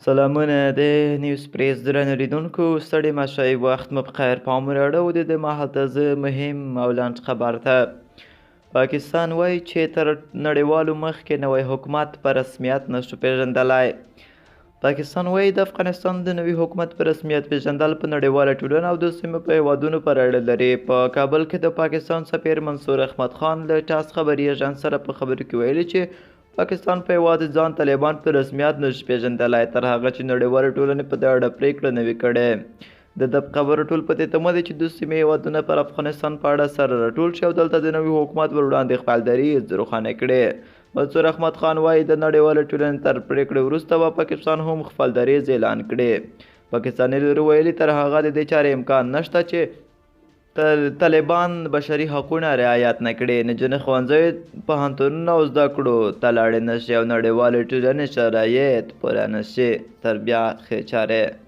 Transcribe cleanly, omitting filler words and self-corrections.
سلامونه د نیوز پریس درنو لیدونکو ستړي مشئ وخت مو بخیر پام راړو د مهال زه مهم او لنډ خبر ته پاکستان وایي چې تر نړیوالو مخکې نوی حکومت په رسمیت نشو پیژندلی پاکستان وایي د افغانستان د نوي حکومت په رسمیت پیژندل په نړیواله ټولنه او د سیمې په هیوادونو پورې اړه لري په کابل کې د پاکستان سفیر منصور احمد خان له ټاس خبري ایجنس سره په خبرو کې ویلي چې پاکستان په یوازې ځان طالبان په رسمیت نشي پیژندلی تر هغه چې نړیوالې ټولنې په دې اړه پرېکړه نه وي کړې د خبرو ټول په دې تمه دی چې د سیمې هیوادونه پر افغانستان په اړه سره راټول شي او دلته د نوي حکومت پر وړاندې خپل دریځ روښانه کړي منصور احمد خان وایي د نړیوالې ټولنې تر پرېکړې وروسته به پاکستان هم خپل دریځ اعلان کړي پاکستاني لوري ویلي تر هغه د دې چارې امکان نشته چې طالبان بشري حقونه رعایت نه کړي نجونې ښوونځیو پوهنتونونو او زده کړو ته لاړې نه شي او نړیوالې ټولنې شرایط پوره نه شي تر بیا ښې چارې